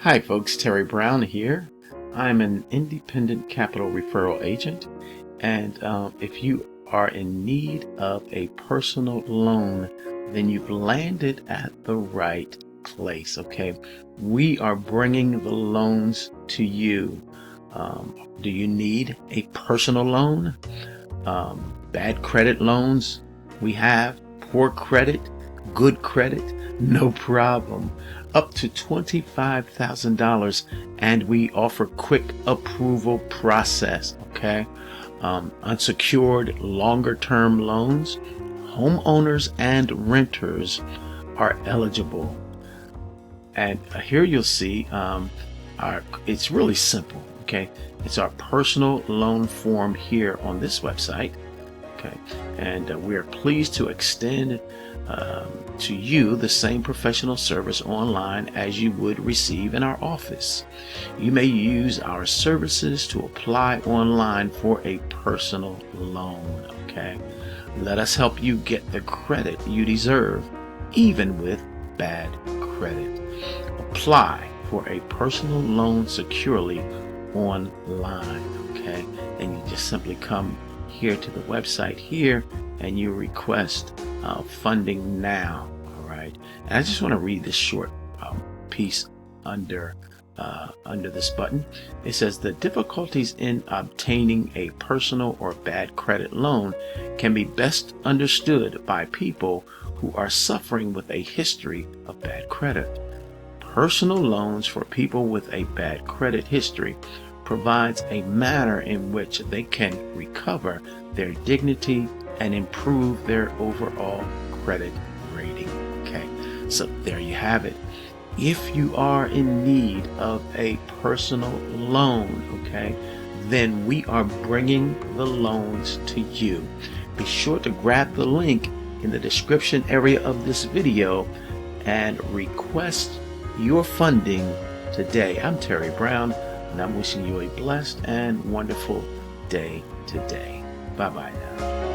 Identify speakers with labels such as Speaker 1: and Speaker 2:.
Speaker 1: Hi folks, Terry Brown here. I'm an independent capital referral agent, and if you are in need of a personal loan, then you've landed at the right place, okay? We are bringing the loans to you. Do you need a personal loan? Bad credit loans? We have poor credit, good credit, no problem. Up to $25,000, and we offer quick approval process, okay? Unsecured longer term loans, homeowners and renters are eligible. And here you'll see it's really simple, okay? It's our personal loan form here on this website, okay? And we are pleased to extend to you the same professional service online as you would receive in our office. You may use our services to apply online for a personal loan, okay? Let us help you get the credit you deserve, even with bad credit. Apply for a personal loan securely online, okay? And you just simply come here to the website here and you request funding now. All right, and I just want to read this short piece under this button. It says the difficulties in obtaining a personal or bad credit loan can be best understood by people who are suffering with a history of bad credit. Personal loans for people with a bad credit history provides a manner in which they can recover their dignity and improve their overall credit rating. Okay, so there you have it. If you are in need of a personal loan, okay, then we are bringing the loans to you. Be sure to grab the link in the description area of this video and request your funding today. I'm Terry Brown, and I'm wishing you a blessed and wonderful day today. Bye-bye now.